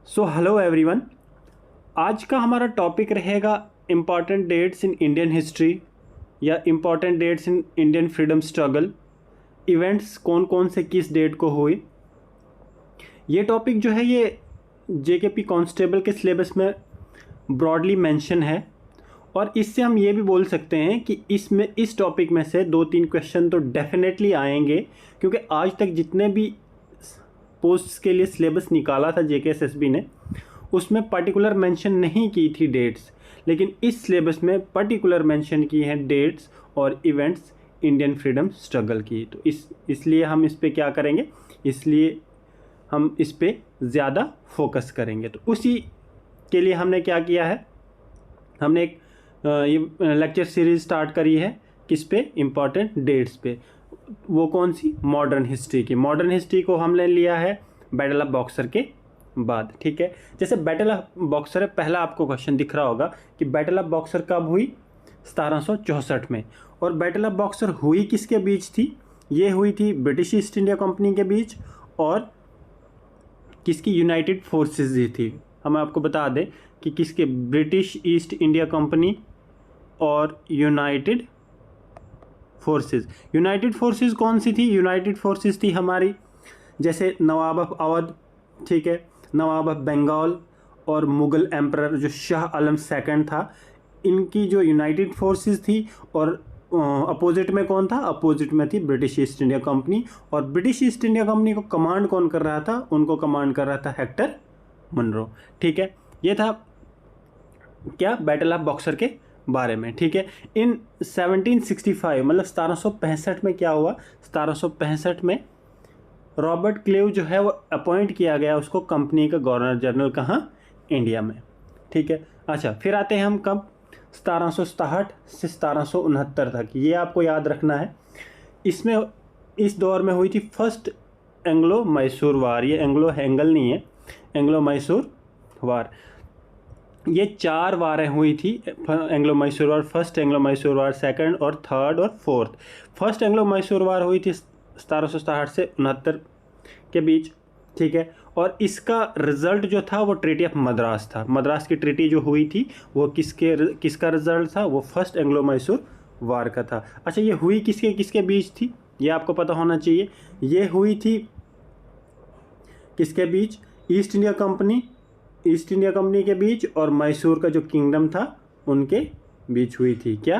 So hello everyone. आज का हमारा टॉपिक रहेगा important dates in Indian history या important dates in Indian freedom struggle. Events कौन कौन से किस डेट को हुए। ये टॉपिक जो है ये जेकेपी कांस्टेबल के सिलेबस में ब्रॉडली मेंशन है और इससे हम ये भी बोल सकते हैं कि इस टॉपिक में से 2-3 क्वेश्चन तो डेफिनेटली आएंगे, क्योंकि आज तक जितने भी पोस्ट्स के लिए सिलेबस निकाला था जेकेएसएसबी ने उसमें पर्टिकुलर मेंशन नहीं की थी डेट्स, लेकिन इस सिलेबस में पर्टिकुलर मेंशन की हैं डेट्स और इवेंट्स इंडियन फ्रीडम स्ट्रगल की। तो इसलिए हम इस पे क्या करेंगे, इसलिए हम इस पे ज़्यादा फोकस करेंगे। तो उसी के लिए हमने क्या किया है, हमने एक ये लेक्चर सीरीज स्टार्ट करी है किस पे, इम्पॉर्टेंट डेट्स पे। वो कौन सी, मॉडर्न हिस्ट्री की। मॉडर्न हिस्ट्री को हमने लिया है बैटल ऑफ बॉक्सर के बाद। ठीक है, जैसे बैटल ऑफ बॉक्सर है, पहला आपको क्वेश्चन दिख रहा होगा कि बैटल ऑफ बॉक्सर कब हुई, 1764 में। और बैटल ऑफ बॉक्सर हुई किसके बीच थी, ये हुई थी ब्रिटिश ईस्ट इंडिया कंपनी के बीच और किसकी, यूनाइटेड फोर्सेस ही थी। हम आपको बता दें कि किसके, ब्रिटिश ईस्ट इंडिया कंपनी और यूनाइटेड फोर्सेस। यूनाइटेड फोर्सेस कौन सी थी, यूनाइटेड फोर्सेस थी हमारी जैसे नवाब ऑफ अवध, ठीक है, नवाब ऑफ बंगाल और मुग़ल एम्परर जो शाह आलम सेकंड था, इनकी जो यूनाइटेड फोर्सेस थी। और अपोजिट में कौन था, अपोजिट में थी ब्रिटिश ईस्ट इंडिया कंपनी। और ब्रिटिश ईस्ट इंडिया कंपनी को कमांड कौन कर रहा था, उनको कमांड कर रहा था हेक्टर मनरो। ठीक है, ये था क्या, बैटल ऑफ बॉक्सर के बारे में। ठीक है, इन 1765 मतलब 1765 में क्या हुआ, 1765 में रॉबर्ट क्लेव जो है वो अपॉइंट किया गया उसको कंपनी का गवर्नर जनरल, कहाँ, इंडिया में। ठीक है, अच्छा फिर आते हैं हम कब, 1767 से 1769 तक। ये आपको याद रखना है। इसमें इस दौर में हुई थी फर्स्ट एंग्लो मैसूर वार। ये एंग्लो हैंगल नहीं है, एंग्लो मैसूर वार। ये 4 वारें हुई थी एंग्लो मैसूर वार, फर्स्ट एंग्लो मैसूर वार, सेकंड और थर्ड और फोर्थ। फर्स्ट एंग्लो मैसूर वार हुई थी 1767 से 69 के बीच। ठीक है, और इसका रिजल्ट जो था वो ट्रीटी ऑफ मद्रास था। मद्रास की ट्रीटी जो हुई थी वो किसका रिजल्ट था, वो फर्स्ट एंग्लो मैसूर वार का था। अच्छा, ये हुई किसके किसके बीच थी, ये आपको पता होना चाहिए। ये हुई थी किसके बीच, ईस्ट इंडिया कंपनी के बीच और मैसूर का जो किंगडम था उनके बीच हुई थी। क्या,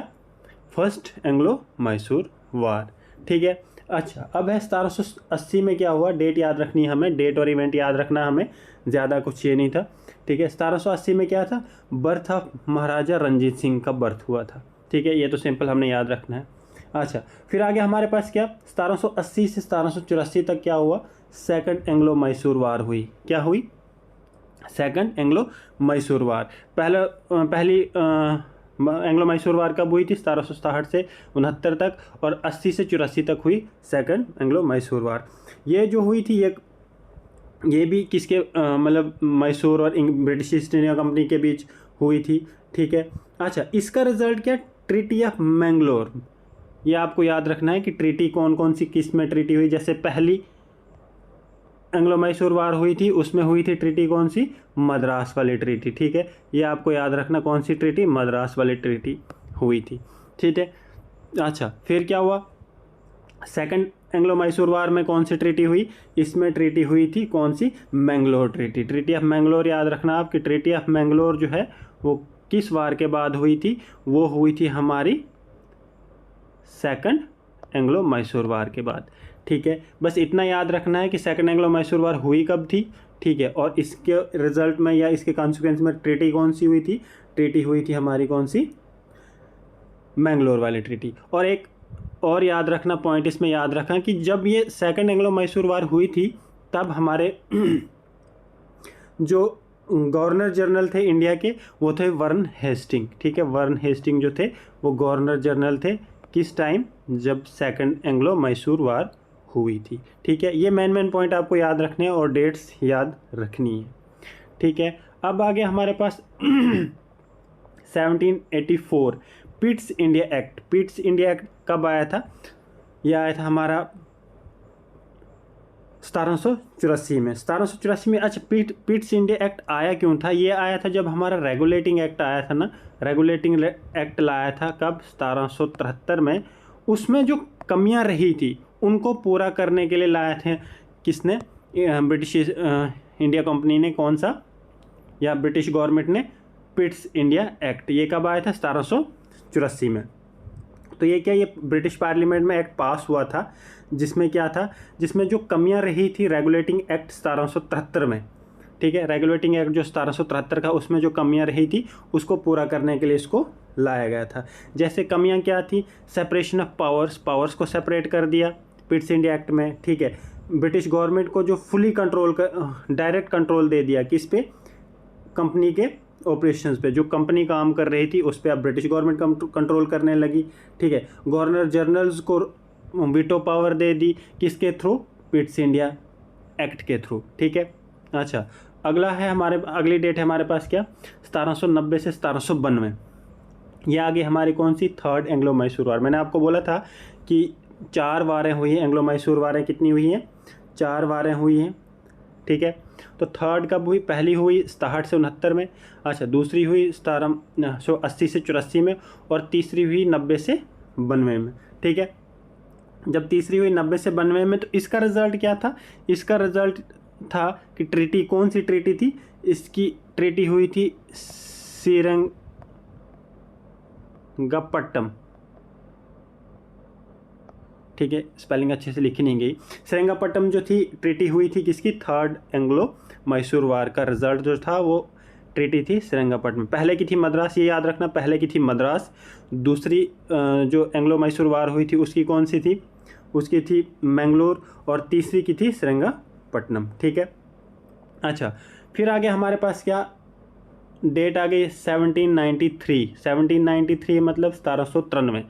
फर्स्ट एंग्लो मैसूर वार। ठीक है, अच्छा अब है 1780 में क्या हुआ, डेट याद रखनी है हमें, डेट और इवेंट याद रखना हमें, ज़्यादा कुछ ये नहीं था। ठीक है, 1780 में क्या था, बर्थ ऑफ महाराजा रंजीत सिंह का बर्थ हुआ था। ठीक है, ये तो सिंपल हमने याद रखना है। अच्छा फिर आगे हमारे पास क्या, 1780 से 1784 तक क्या हुआ, सेकंड एंग्लो मैसूर वार हुई। क्या हुई, सेकंड एंग्लो मैसूर वार। पहली एंग्लो मैसूर वार कब हुई थी, 1767 से 69 तक, और 80 से 84 तक हुई सेकंड एंग्लो मैसूर वार। ये जो हुई थी ये भी किसके मतलब मैसूर और ब्रिटिश ईस्ट इंडिया कंपनी के बीच हुई थी। ठीक है, अच्छा इसका रिजल्ट क्या, ट्रीटी ऑफ मैंगलोर। ये आपको याद रखना है कि ट्रीटी कौन कौन सी किस में ट्रीटी हुई। जैसे पहली एंग्लो मैसूर वार हुई थी उसमें हुई थी ट्रीटी कौन सी, मद्रास वाली ट्रीटी। ठीक है, ये आपको याद रखना, कौन सी ट्रीटी, मद्रास वाली ट्रीटी हुई थी। ठीक है, अच्छा फिर क्या हुआ, सेकंड एंग्लो मैसूर वार में कौन सी ट्रीटी हुई, इसमें ट्रीटी हुई थी कौन सी, Mangalore treaty. Treaty of Mangalore याद रखना आप कि ट्रीटी ऑफ मैंगलोर जो है वो किस वार के बाद हुई थी, वो हुई थी हमारी सेकंड एंग्लो मैसूर वार के बाद। ठीक है, बस इतना याद रखना है कि सेकंड एंग्लो मैसूर वार हुई कब थी। ठीक है, और इसके रिजल्ट में या इसके कॉन्सिक्वेंस में ट्रीटी कौन सी हुई थी, ट्रीटी हुई थी हमारी कौन सी, मैंगलोर वाली ट्रीटी। और एक और याद रखना पॉइंट इसमें याद रखना कि जब ये सेकंड एंग्लो मैसूर वार हुई थी तब हमारे जो गवर्नर जनरल थे इंडिया के वो थे वर्न हेस्टिंग। ठीक है, वर्न हेस्टिंग जो थे वो गवर्नर जनरल थे किस टाइम, जब सेकंड एंग्लो मैसूर वार हुई थी। ठीक है, ये मेन पॉइंट आपको याद रखने हैं और डेट्स याद रखनी है। ठीक है, अब आगे हमारे पास 1784 Pitt's India act. Pitt's India act कब आया था, यह आया था हमारा 1784 में। 1784 में अच्छा पिट्स इंडिया एक्ट आया क्यों था? ये आया था जब हमारा रेगुलेटिंग एक्ट आया था ना, रेगुलेटिंग एक्ट लाया था कब? 1773 में। उसमें जो कमियां रही थी उनको पूरा करने के लिए लाए थे किसने? ब्रिटिश इंडिया कंपनी ने। कौन सा? या ब्रिटिश गवर्नमेंट ने पिट्स इंडिया एक्ट। ये कब आया था? 1784 में। तो ये क्या, ये ब्रिटिश पार्लियामेंट में एक्ट पास हुआ था जिसमें क्या था, जिसमें जो कमियां रही थी रेगुलेटिंग एक्ट 1773 में, ठीक है, रेगुलेटिंग एक्ट जो 1773 का, उसमें जो कमियां रही थी उसको पूरा करने के लिए इसको लाया गया था। जैसे कमियां क्या थी? सेपरेशन ऑफ पावर्स को सेपरेट कर दिया पिट्स इंडिया एक्ट में, ठीक है। ब्रिटिश गवर्नमेंट को जो फुली कंट्रोल डायरेक्ट कंट्रोल दे दिया, किस पे? कंपनी के ऑपरेशंस पे। जो कंपनी काम कर रही थी उस पर अब ब्रिटिश गवर्नमेंट कंट्रोल करने लगी, ठीक है। गवर्नर जनरल्स को वीटो पावर दे दी, किसके थ्रू? पिट्स इंडिया एक्ट के थ्रू, ठीक है। अच्छा, अगला है अगली डेट है हमारे पास क्या? 1790 से 1792। ये आगे हमारी कौन सी? थर्ड एंग्लो मैसूर वार। मैंने आपको बोला था कि 4 वारें हुई हैं, एंग्लो मैसूर वारें कितनी हुई हैं? 4 वारें हुई हैं, ठीक है। तो थर्ड कब हुई? पहली हुई 67 से 69 में। अच्छा, दूसरी हुई 80 से 84 में, और तीसरी हुई 90 से 92 में, ठीक है। जब तीसरी हुई 90 से 92 में, तो इसका रिजल्ट क्या था? इसका रिजल्ट था कि ट्रीटी, कौन सी ट्रीटी थी? इसकी ट्रीटी हुई थी श्रीरंगपट्टम, ठीक है, स्पेलिंग अच्छे से लिखी नहीं गई। श्रीरंगपट्टम जो थी ट्रीटी हुई थी किसकी? थर्ड एंग्लो मैसूर वार का रिजल्ट जो था वो ट्रीटी थी श्रीरंगपट्टम। पहले की थी मद्रास, ये याद रखना, पहले की थी मद्रास। दूसरी जो एंग्लो मैसूर वार हुई थी उसकी कौन सी थी? उसकी थी मैंगलोर, और तीसरी की थी श्रीरंगपट्टनम, ठीक है। अच्छा, फिर आगे हमारे पास क्या डेट आ गई? 1793 मतलब 1793।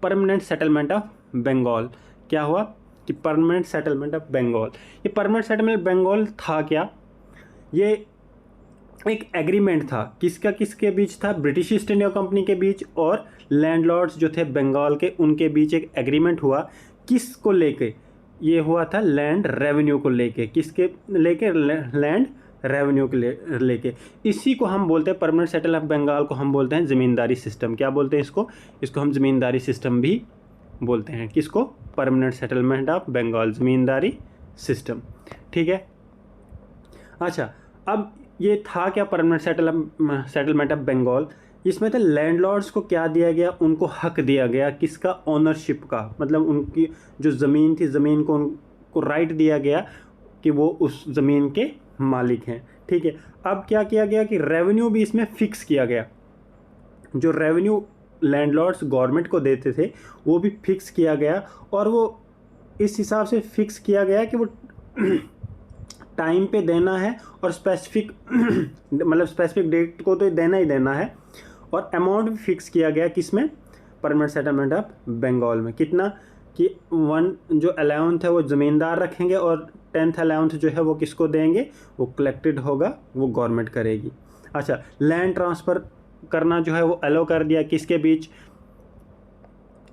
Permanent settlement of Bengal. क्या हुआ कि परमानेंट सेटलमेंट ऑफ बंगाल। ये परमानेंट सेटलमेंट बंगाल था क्या? ये एक एग्रीमेंट था, किसके बीच था? ब्रिटिश ईस्ट इंडिया कंपनी के बीच और लैंडलॉर्ड्स जो थे बंगाल के, उनके बीच एक एग्रीमेंट हुआ। किसको लेके? ये हुआ था लैंड रेवेन्यू को लेके। किसके लेके? लैंड रेवेन्यू के लेके। इसी को हम बोलते हैं, परमानेंट सेटल ऑफ बंगाल को हम बोलते हैं ज़मींदारी सिस्टम। क्या बोलते हैं इसको हम ज़मींदारी सिस्टम भी बोलते हैं। किसको? Permanent settlement of Bengal, zamindari system, ठीक है। अच्छा, अब ये था क्या परमानेंट सेटलमेंट ऑफ बंगाल? इसमें तो लैंडलॉर्ड्स को क्या दिया गया? उनको हक दिया गया, किसका? ओनरशिप का। मतलब उनकी जो ज़मीन थी, ज़मीन को उनको राइट दिया गया कि वो उस ज़मीन के मालिक हैं, ठीक है। अब क्या किया गया कि रेवेन्यू भी इसमें फिक्स किया गया। जो रेवेन्यू लैंडलॉर्ड्स गवर्नमेंट को देते थे वो भी फिक्स किया गया, और वो इस हिसाब से फिक्स किया गया कि वो टाइम पे देना है, और स्पेसिफिक मतलब स्पेसिफिक डेट को तो देना ही देना है, और अमाउंट भी फिक्स किया गया किसमें? परमानेंट सेटलमेंट ऑफ बंगाल में। कितना कि 1 जो अलाउंस है वो ज़मींदार रखेंगे, और 10th अलाउंस जो है वो किसको देंगे? वो कलेक्टेड होगा, वो गवर्नमेंट करेगी। अच्छा, लैंड ट्रांसफ़र करना जो है वो अलो कर दिया किसके बीच?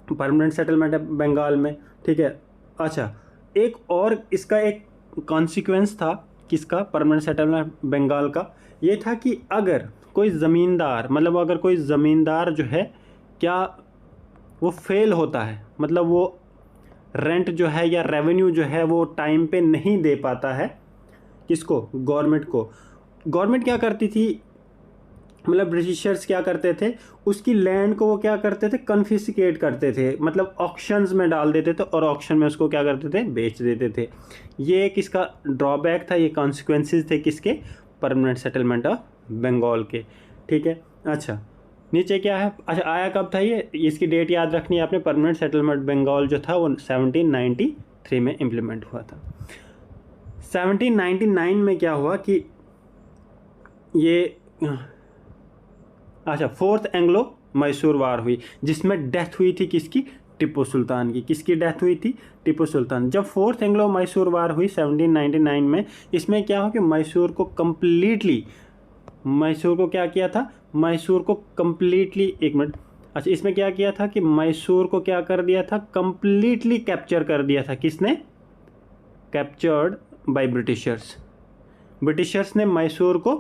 परमानेंट सेटलमेंट ऑफ बंगाल में, ठीक है। अच्छा, एक और इसका एक कॉन्सिक्वेंस था किसका? परमानेंट सेटलमेंट बंगाल का। ये था कि अगर कोई ज़मींदार, मतलब अगर कोई ज़मींदार जो है क्या वो फेल होता है, मतलब वो रेंट जो है या रेवेन्यू जो है वो टाइम पे नहीं दे पाता है, किसको? गवर्नमेंट को। गवर्नमेंट क्या करती थी, मतलब ब्रिटिशर्स क्या करते थे, उसकी लैंड को वो क्या करते थे? कन्फिस्केट करते थे, मतलब ऑक्शंस में डाल देते थे, और ऑक्शन में उसको क्या करते थे? बेच देते थे। ये किसका ड्रॉबैक था? ये कॉन्सिक्वेंसेस थे किसके? परमानेंट सेटलमेंट ऑफ बंगाल के, ठीक है। अच्छा, नीचे क्या है? अच्छा, आया कब था ये? इसकी डेट याद रखनी है आपने। परमानेंट सेटलमेंट बंगाल जो था वो 1793 में इम्प्लीमेंट हुआ था। 1799 में क्या हुआ कि ये अच्छा 4th एंग्लो मैसूर वार हुई, जिसमें डेथ हुई थी किसकी? टीपू सुल्तान की। किसकी डेथ हुई थी? टीपू सुल्तान। जब 4th एंग्लो मैसूर वार हुई 1799 में, इसमें क्या हो कि मैसूर को क्या किया था? मैसूर को कम्प्लीटली, एक मिनट, अच्छा, इसमें क्या किया था कि मैसूर को क्या कर दिया था? कम्प्लीटली कैप्चर कर दिया था। किसने? कैप्चर्ड बाय ब्रिटिशर्स ने मैसूर को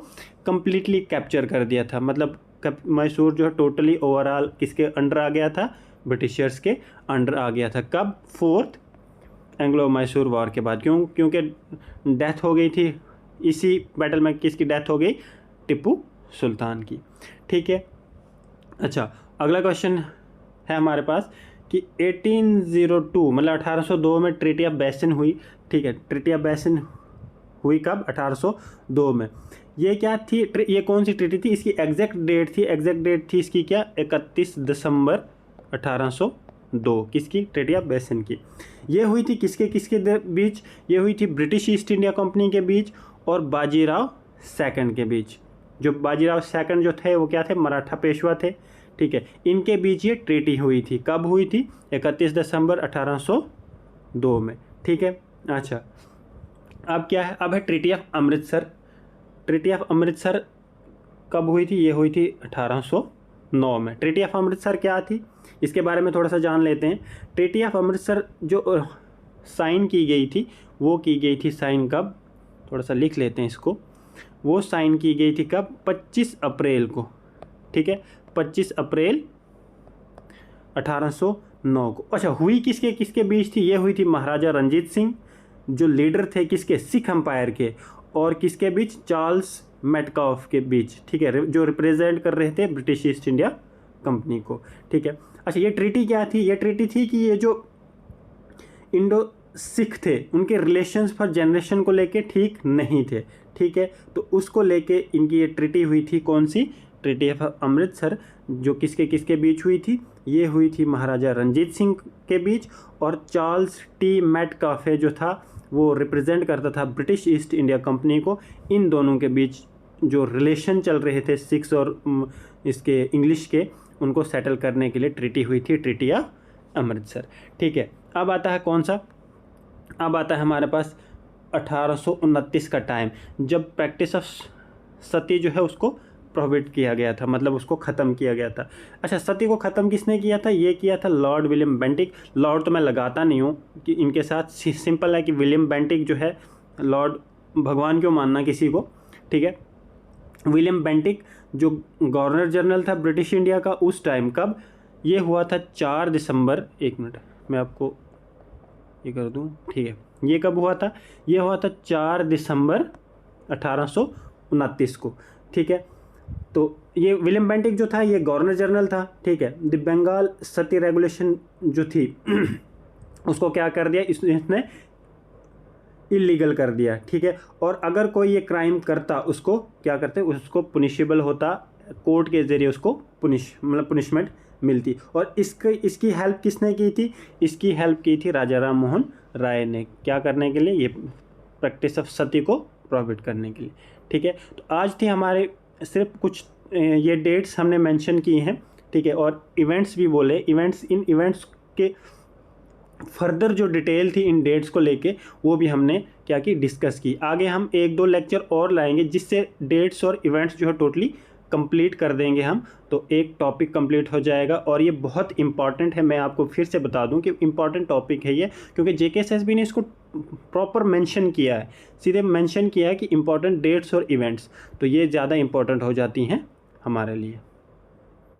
कम्प्लीटली कैप्चर कर दिया था। मतलब मैसूर जो है टोटली ओवरऑल किसके अंडर आ गया था, ब्रिटिशर्स के अंडर आ गया था। कब, 4th एंग्लो मैसूर वॉर के बाद। क्योंकि डेथ हो गई थी इसी बैटल में, किसकी डेथ हो गई, टिप्पू सुल्तान की। ठीक है, अच्छा अगला क्वेश्चन है हमारे पास कि 1802 मतलब 1802 में ट्रीटी ऑफ बेसिन हुई। ठीक है, ट्रीटी ऑफ बेसिन हुई कब, 1802 में। ये क्या थी, ये कौन सी ट्रीटी थी, इसकी एग्जैक्ट डेट थी इसकी क्या, 31 दिसंबर 1802, किसकी, ट्रीटी ऑफ बेसिन की। ये हुई थी किसके बीच, ये हुई थी ब्रिटिश ईस्ट इंडिया कंपनी के बीच और बाजीराव सेकंड के बीच। जो बाजीराव सेकंड जो थे वो क्या थे, मराठा पेशवा थे। ठीक है, इनके बीच ये ट्रीटी हुई थी। कब हुई थी, 31 दिसंबर 1802 में। ठीक है, अच्छा अब क्या है, अब है treaty of Amritsar. Treaty of Amritsar कब हुई थी, ये हुई थी 1809 में। ट्रीटी ऑफ अमृतसर क्या थी, इसके बारे में थोड़ा सा जान लेते हैं। ट्रीटी ऑफ अमृतसर जो साइन की गई थी, वो की गई थी साइन कब, थोड़ा सा लिख लेते हैं इसको। वो साइन की गई थी कब, 25 अप्रैल को। ठीक है, 25 अप्रैल 1809 को। अच्छा, हुई किसके बीच थी, ये हुई थी महाराजा रंजीत सिंह जो लीडर थे किसके, सिख एम्पायर के, और किसके बीच, चार्ल्स मेटकाफ के बीच। ठीक है, जो रिप्रेजेंट कर रहे थे ब्रिटिश ईस्ट इंडिया कंपनी को। ठीक है, अच्छा ये ट्रीटी क्या थी, ये ट्रीटी थी कि ये जो इंडो सिख थे उनके रिलेशंस फॉर जनरेशन को लेके ठीक नहीं थे। ठीक है, तो उसको लेके इनकी ये ट्रीटी हुई थी, कौन सी, ट्रीटी ऑफ अमृतसर, जो किसके बीच हुई थी, ये हुई थी महाराजा रंजीत सिंह के बीच और चार्ल्स टी मेटकाफे जो था वो रिप्रेजेंट करता था ब्रिटिश ईस्ट इंडिया कंपनी को। इन दोनों के बीच जो रिलेशन चल रहे थे सिक्स और इसके इंग्लिश के, उनको सेटल करने के लिए ट्रीटी हुई थी, ट्रीटी ऑफ अमृतसर। ठीक है, अब आता है कौन सा, अब आता है हमारे पास 1829 का टाइम, जब प्रैक्टिस ऑफ सती जो है उसको प्रोहिबिट किया गया था, मतलब उसको ख़त्म किया गया था। अच्छा, सती को ख़त्म किसने किया था, ये किया था लॉर्ड विलियम बेंटिक। लॉर्ड तो मैं लगाता नहीं हूँ कि इनके साथ, सिंपल है कि विलियम बेंटिक जो है, लॉर्ड भगवान क्यों मानना किसी को। ठीक है, विलियम बेंटिक जो गवर्नर जनरल था ब्रिटिश इंडिया का उस टाइम, कब, ये हुआ था 4 दिसंबर, एक मिनट मैं आपको ये कर दूँ। ठीक है, ये कब हुआ था, ये हुआ था 4 दिसंबर 1829 को। ठीक है, तो ये विलियम बेंटिक जो था ये गवर्नर जनरल था। ठीक है, द बंगाल सती रेगुलेशन जो थी उसको क्या कर दिया, इसने इलीगल कर दिया। ठीक है, और अगर कोई ये क्राइम करता उसको क्या करते, उसको पुनिशेबल होता, कोर्ट के ज़रिए उसको पुनिशमेंट मिलती। और इसकी हेल्प किसने की थी, इसकी हेल्प की थी राजा राम मोहन राय ने, क्या करने के लिए, ये प्रैक्टिस ऑफ सती को प्रोहिबिट करने के लिए। ठीक है, तो आज थी हमारे सिर्फ कुछ ये डेट्स हमने मेंशन की हैं। ठीक है, और इवेंट्स भी बोले, इन इवेंट्स के फर्दर जो डिटेल थी इन डेट्स को लेके वो भी हमने क्या की, डिस्कस की। आगे हम 1-2 लेक्चर और लाएंगे जिससे डेट्स और इवेंट्स जो है टोटली कंप्लीट कर देंगे हम, तो एक टॉपिक कंप्लीट हो जाएगा। और ये बहुत इंपॉर्टेंट है, मैं आपको फिर से बता दूं कि इंपॉर्टेंट टॉपिक है ये, क्योंकि JKSSB ने इसको प्रॉपर मेंशन किया है, सीधे मेंशन किया है कि इंपॉर्टेंट डेट्स और इवेंट्स, तो ये ज़्यादा इंपॉर्टेंट हो जाती हैं हमारे लिए।